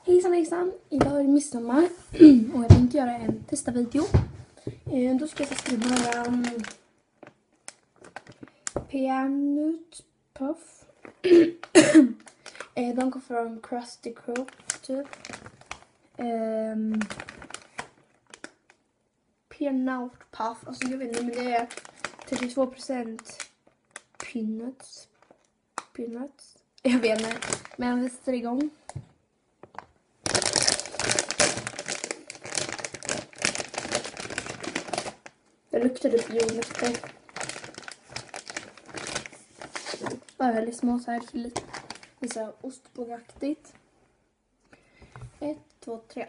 Hejsan, idag är det midsommar och jag tänkte göra en testa-video. Då ska jag skriva peanut puff. De går från Krusty Krab typ. Peanut puff, alltså jag vet inte, men det är 32% peanuts. Jag vet inte, men vi sätter igång. Det luktade på jordnötter. Bara väldigt små så här, lite så här ostbågaktigt. 1, 2, 3.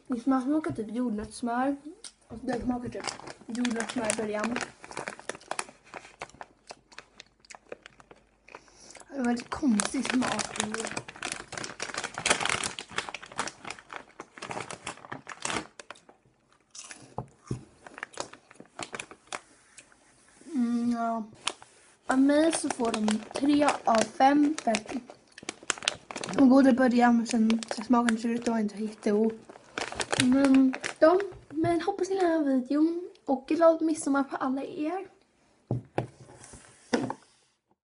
Det smakar typ jordnötssmör. Och det smakar typ jordnötssmör i början. Det var väldigt konstig smak. Ja. Av mig så får de 3 av 5. De går i början, men sen smaken ser ut att inte jättegod. Men hoppas ni gillar den här videon. Och glad midsommar på alla er.